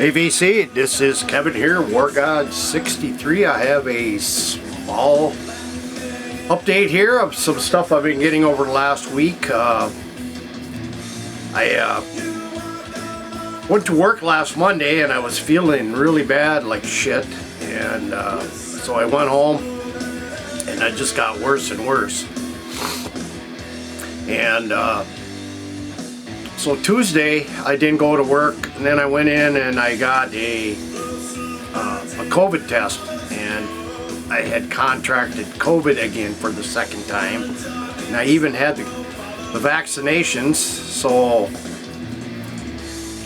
Hey VC, this is Kevin here, Wargod 63. I have a small update here of some stuff I've been getting over the last week. I went to work last Monday and I was feeling really bad, like shit, and so I went home and it just got worse and worse. And so Tuesday I didn't go to work, and then I went in and I got a COVID test, and I had contracted COVID again for the second time, and I even had the vaccinations. So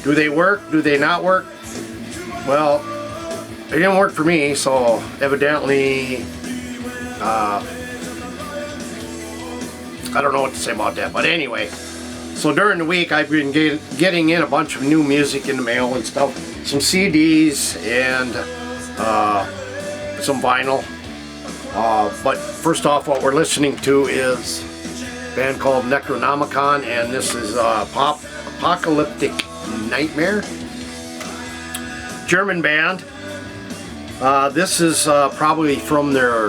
do they work? Do they not work? Well, they didn't work for me, so evidently I don't know what to say about that, but anyway. So during the week I've been getting in a bunch of new music in the mail and stuff, some CDs and some vinyl. But first off, what we're listening to is a band called Necronomicon, and this is Apocalyptic Nightmare, German band. This is probably from their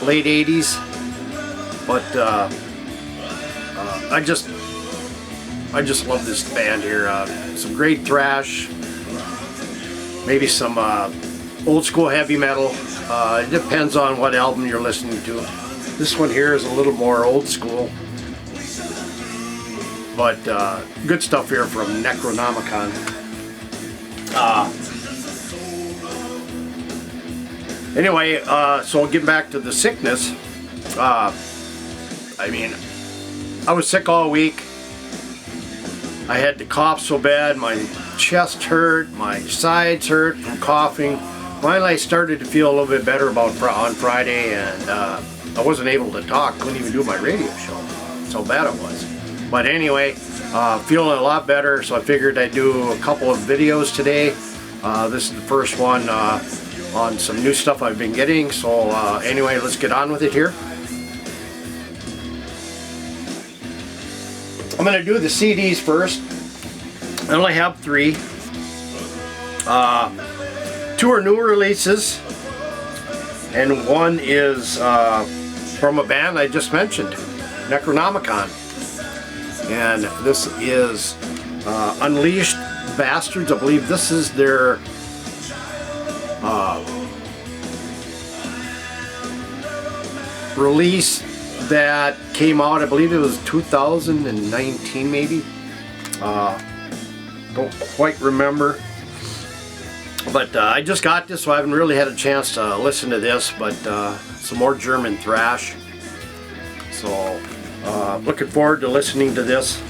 late 80s, but I just love this band here. Some great thrash, maybe some old school heavy metal. It depends on what album you're listening to. This one here is a little more old school, but good stuff here from Necronomicon. Anyway, so getting back to the sickness, I mean, I was sick all week. I had to cough so bad, my chest hurt, my sides hurt from coughing. Finally I started to feel a little bit better on Friday, and I wasn't able to talk, couldn't even do my radio show. That's how bad it was. But anyway, feeling a lot better, so I figured I'd do a couple of videos today. This is the first one on some new stuff I've been getting, so anyway, let's get on with it here. I'm going to do the CDs first. I only have 3. 2 are new releases, and 1 is from a band I just mentioned, Necronomicon. And this is Unleashed Bastards. I believe this is their release that came out, I believe it was 2019 maybe. Don't quite remember. But I just got this, so I haven't really had a chance to listen to this, but some more German thrash. So looking forward to listening to this.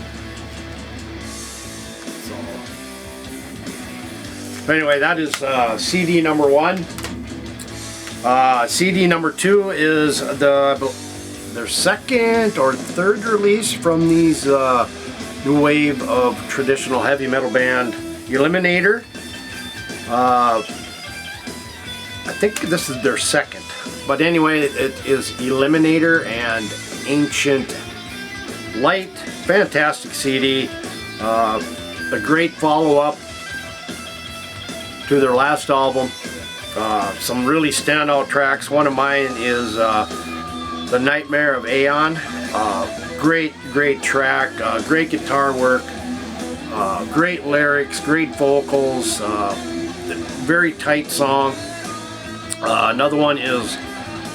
So anyway, that is CD number 1. CD number 2 is their second or third release from these new wave of traditional heavy metal band, Eliminator. I think this is their second, but anyway, it is Eliminator and Ancient Light. Fantastic CD, a great follow-up to their last album. Some really standout tracks. One of mine is The Nightmare of Aeon. Great track, great guitar work, great lyrics, great vocals, very tight song. Another one is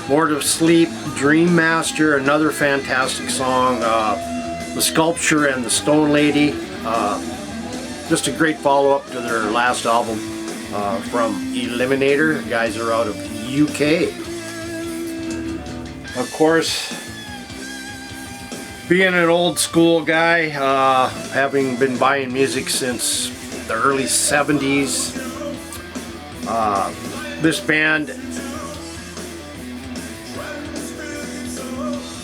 Lord of Sleep, Dream Master, another fantastic song. The Sculpture and the Stone Lady, just a great follow-up to their last album from Eliminator. The guys are out of UK. Of course, being an old school guy, having been buying music since the early 70s, this band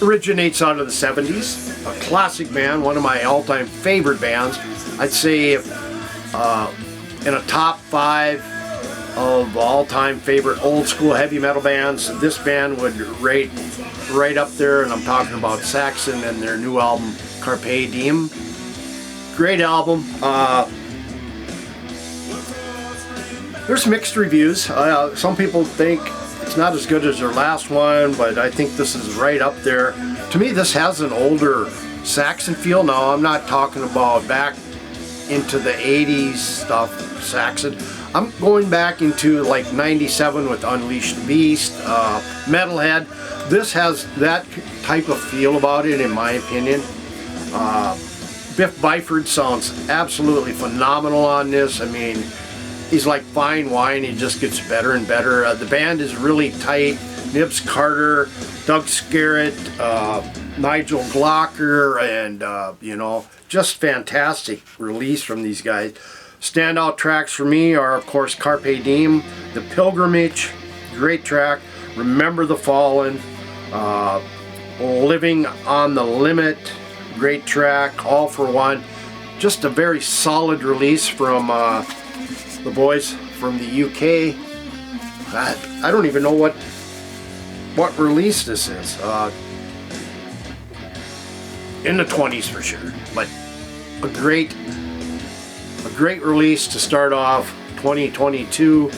originates out of the 70s. A classic band, one of my all-time favorite bands. I'd say in a top 5 of all-time favorite old school heavy metal bands, this band would rate right up there, and I'm talking about Saxon and their new album Carpe Diem. Great album. There's mixed reviews. Some people think it's not as good as their last one, but I think this is right up there. To me, this has an older Saxon feel. Now, I'm not talking about back into the 80s stuff, Saxon. I'm going back into like 97 with Unleashed Beast, Metalhead. This has that type of feel about it, in my opinion. Biff Byford sounds absolutely phenomenal on this. I mean, he's like fine wine, he just gets better and better. The band is really tight. Nibs Carter, Doug Scarrett, Nigel Glocker, and you know, just fantastic release from these guys. Standout tracks for me are, of course, Carpe Diem, The Pilgrimage, great track, Remember the Fallen, Living on the Limit, great track, All for One. Just a very solid release from the boys from the UK. I don't even know what release this is. In the 20s for sure, but a great release to start off 2022.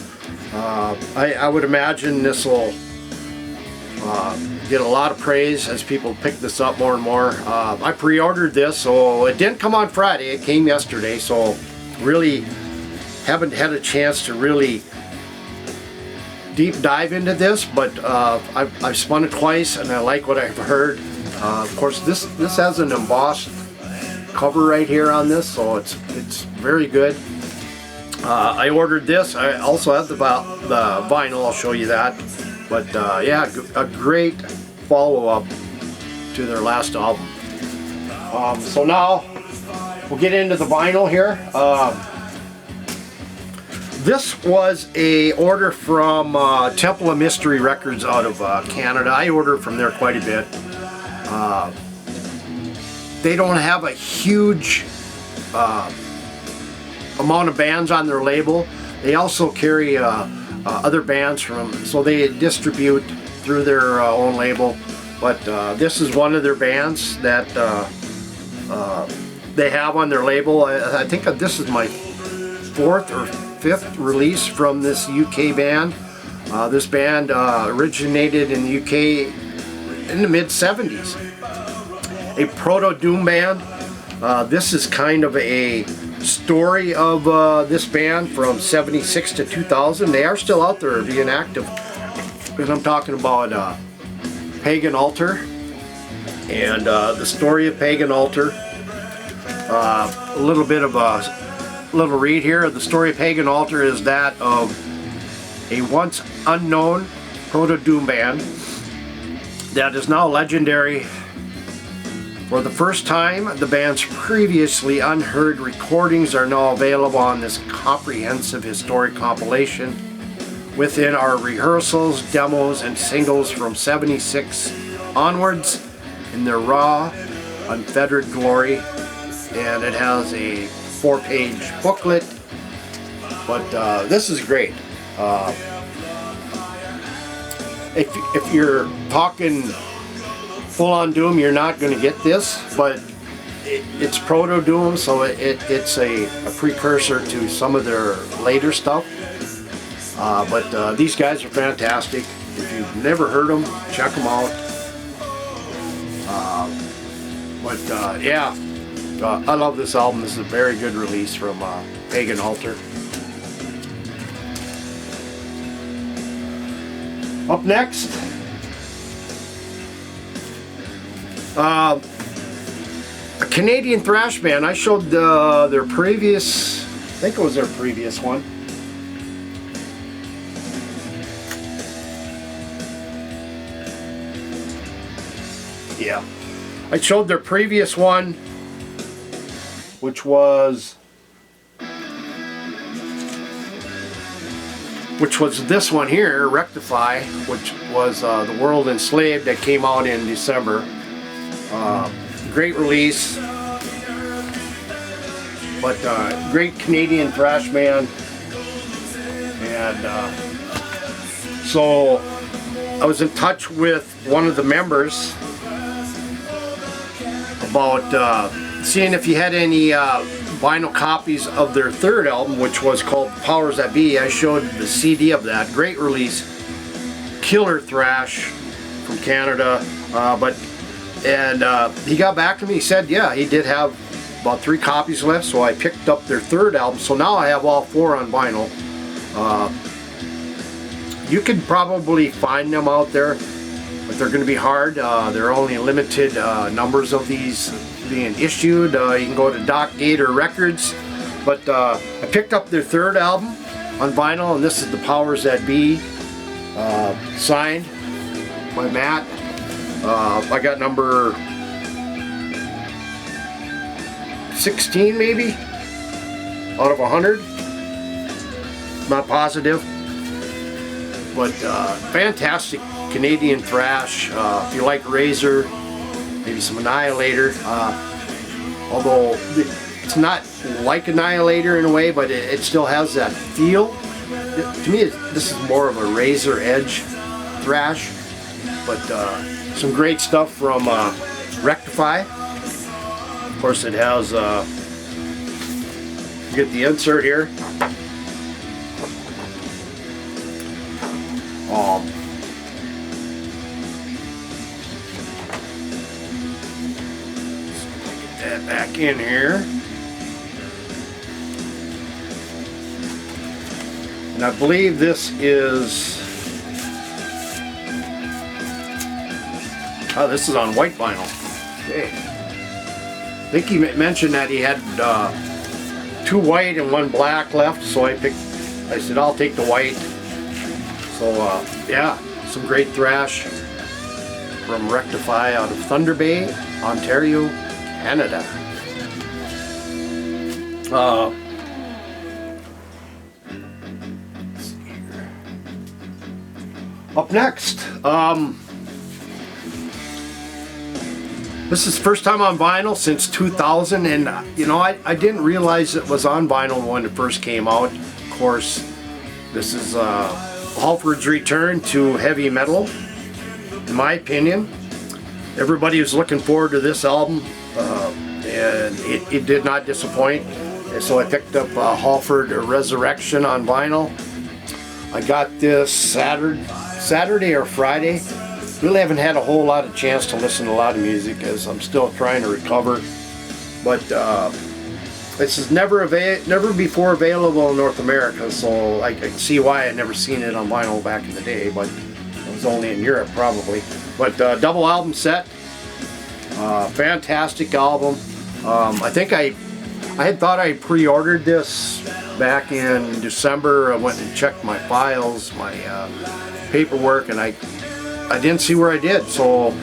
I would imagine this will get a lot of praise as people pick this up more and more. I pre-ordered this, so it didn't come on Friday, it came yesterday, so really haven't had a chance to really deep dive into this, but I've spun it twice and I like what I've heard. Of course, this has an embossed cover right here on this, so it's very good. I ordered this. I also have the vinyl. I'll show you that. But yeah, a great follow-up to their last album. So now we'll get into the vinyl here. This was a order from Temple of Mystery Records out of Canada. I order from there quite a bit. They don't have a huge amount of bands on their label. They also carry other bands from, so they distribute through their own label. But this is one of their bands that they have on their label. I think this is my 4th or 5th release from this UK band. This band originated in the UK in the mid-70s. A proto-doom band. This is kind of a story of this band from 76 to 2000. They are still out there being active. And I'm talking about Pagan Altar and the story of Pagan Altar. A little bit of a little read here. The story of Pagan Altar is that of a once unknown proto-doom band that is now legendary. For the first time, the band's previously unheard recordings are now available on this comprehensive historic compilation within our rehearsals, demos, and singles from 76 onwards in their raw, unfettered glory. And it has a 4-page booklet, but this is great. If you're talking full-on Doom, you're not going to get this, but it's proto-Doom, so it's a precursor to some of their later stuff. But these guys are fantastic. If you've never heard them, check them out. Yeah, I love this album. This is a very good release from Pagan Altar. Up next, a Canadian thrash band. I showed their previous, I think it was their previous one. Yeah, I showed their previous one, which was this one here, Rectify, which was The World Enslaved, that came out in December. Great release, but great Canadian thrash band. And so I was in touch with one of the members about seeing if he had any vinyl copies of their third album, which was called Powers That Be. I showed the CD of that. Great release, killer thrash from Canada. He got back to me. He said, yeah, he did have about 3 copies left, so I picked up their third album. So now I have all 4 on vinyl. You can probably find them out there, but they're going to be hard. There are only limited numbers of these being issued. You can go to Doc Gator Records, but I picked up their third album on vinyl, and this is the Powers That Be, signed by Matt. I got number 16 maybe out of 100, not positive, but fantastic Canadian thrash. If you like Razor, maybe some Annihilator, although it's not like Annihilator in a way, but it still has that feel. To me, this is more of a Razor Edge thrash, but some great stuff from Rectify. Of course, it has, you get the insert here. Get that back in here. And I believe this is, oh, this is on white vinyl. Okay. I think he mentioned that he had 2 white and 1 black left, so I said I'll take the white. So yeah, some great thrash from Rectify out of Thunder Bay, Ontario, Canada. Let's see here. Up next, this is first time on vinyl since 2000, and you know, I didn't realize it was on vinyl when it first came out. Of course, this is Halford's return to heavy metal, in my opinion. Everybody was looking forward to this album, and it did not disappoint. And so I picked up Halford Resurrection on vinyl. I got this Saturday or Friday. Really haven't had a whole lot of chance to listen to a lot of music as I'm still trying to recover. But this is never before available in North America, so I can see why I'd never seen it on vinyl back in the day, but it was only in Europe probably. But double album set, fantastic album. I think I had thought I pre-ordered this back in December. I went and checked my files, my paperwork, and I didn't see where I did, so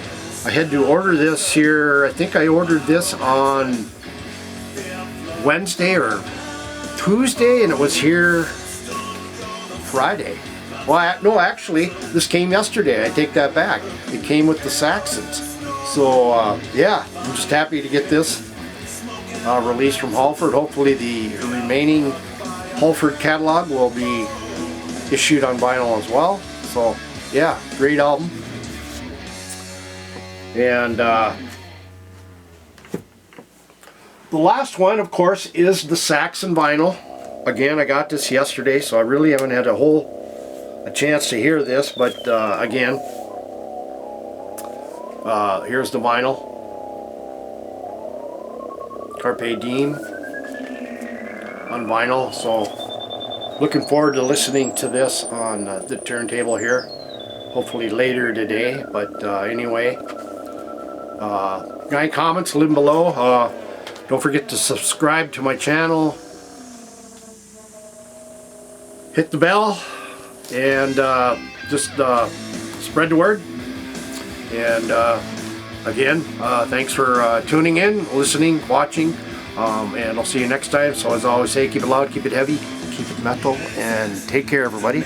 I had to order this here. I think I ordered this on Wednesday or Tuesday, and it was here Friday. Well, no, actually, this came yesterday. I take that back. It came with the Saxons. So, yeah, I'm just happy to get this released from Halford. Hopefully the remaining Halford catalog will be issued on vinyl as well. So, yeah, great album. And the last one, of course, is the Saxon vinyl. Again, I got this yesterday, so I really haven't had a chance to hear this, but again, here's the vinyl. Carpe Diem on vinyl, so looking forward to listening to this on the turntable here, hopefully later today. But anyway, any comments, leave them below. Don't forget to subscribe to my channel, hit the bell, and just spread the word. And again, thanks for tuning in, listening, watching, and I'll see you next time. So as I always say, keep it loud, keep it heavy, keep it metal, and take care, everybody.